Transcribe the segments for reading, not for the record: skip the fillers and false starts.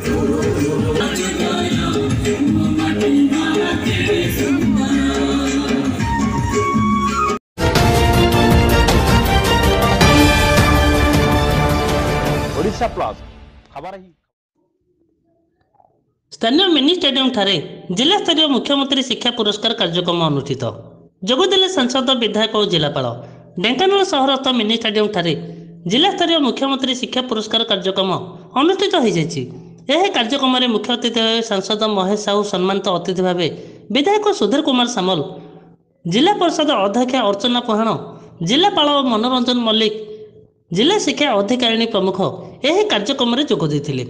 Odisha plus खबर ही स्थानीय mini stadium ठारे जिला स्तरीय मुख्यमंत्री शिक्षा पुरस्कार कार्यक्रम अनुष्ठित जोगदेले सांसद विधायक और जिलापाल ढेंकानाल सहरस्थ मिनी स्टेडियम ठारे जिला स्तरीय मुख्यमंत्री शिक्षा पुरस्कार कार्यक्रम अनुष्ठित हो जाएगी। यह कार्यक्रम में मुख्य अतिथि भाव सांसद महेश साहू सम्मानित अतिथि भाव विधायक सुधीर कुमार सामल जिला परिषद अध्यक्ष अर्चना पुहाण जिलापाल मनोरंजन मल्लिक जिला शिक्षा अधिकारिणी प्रमुख यह कार्यक्रम में जोग देते।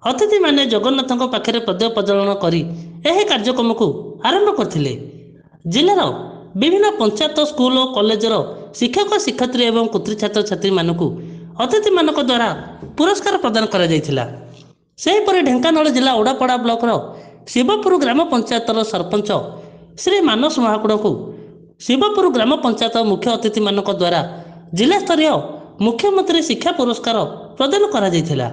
अतिथि माने जगन्नाथ पाखे प्रदीप प्रज्वलन कर कार्यक्रम को आरंभ करते। जिलार विभिन्न पंचायत स्कूल और कॉलेजर शिक्षक शिक्षयित्री एवं कुत्री छात्र छात्री मानक अतिथि मानक द्वारा पुरस्कार प्रदान करा जायथिला। सेहीपरि ढेंकानाल जिला ओडापड़ा ब्लॉकर शिवपुर ग्राम पंचायतर सरपंच श्री मानस महाकुड़ को शिवपुर ग्राम पंचायत मुख्य अतिथि मानक द्वारा जिला स्तरीय मुख्यमंत्री शिक्षा पुरस्कार प्रदान करा जायथिला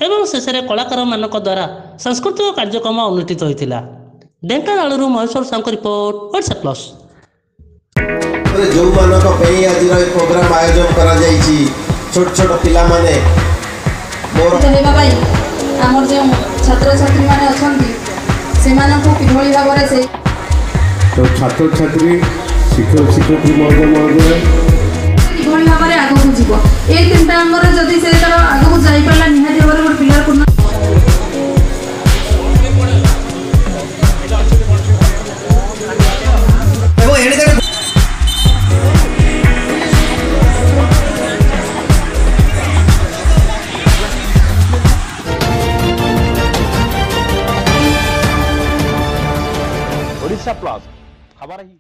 एवं शेष में कलाकार मानक द्वारा सांस्कृतिक कार्यक्रम अनुष्ठित होता। Dhenkanal Maheshwar Sahu report Odisha plus. जो मानक आज प्रोग्राम आयोजन करा जायछि छोट छोट पिला माने मोर हेबा भाई हमर जे छात्र छात्री माने अछंती से मानको किभଳି भाबरे से तो छात्र छात्री शिक्षक शिक्षयित्री महोदय किभଳି भाबरे आगु जीवो ए तीनटा अंगर जदी से तर आगु जाई परला निहाती भाबरे मोर पिलार को ओडिशा प्लस खबर ही।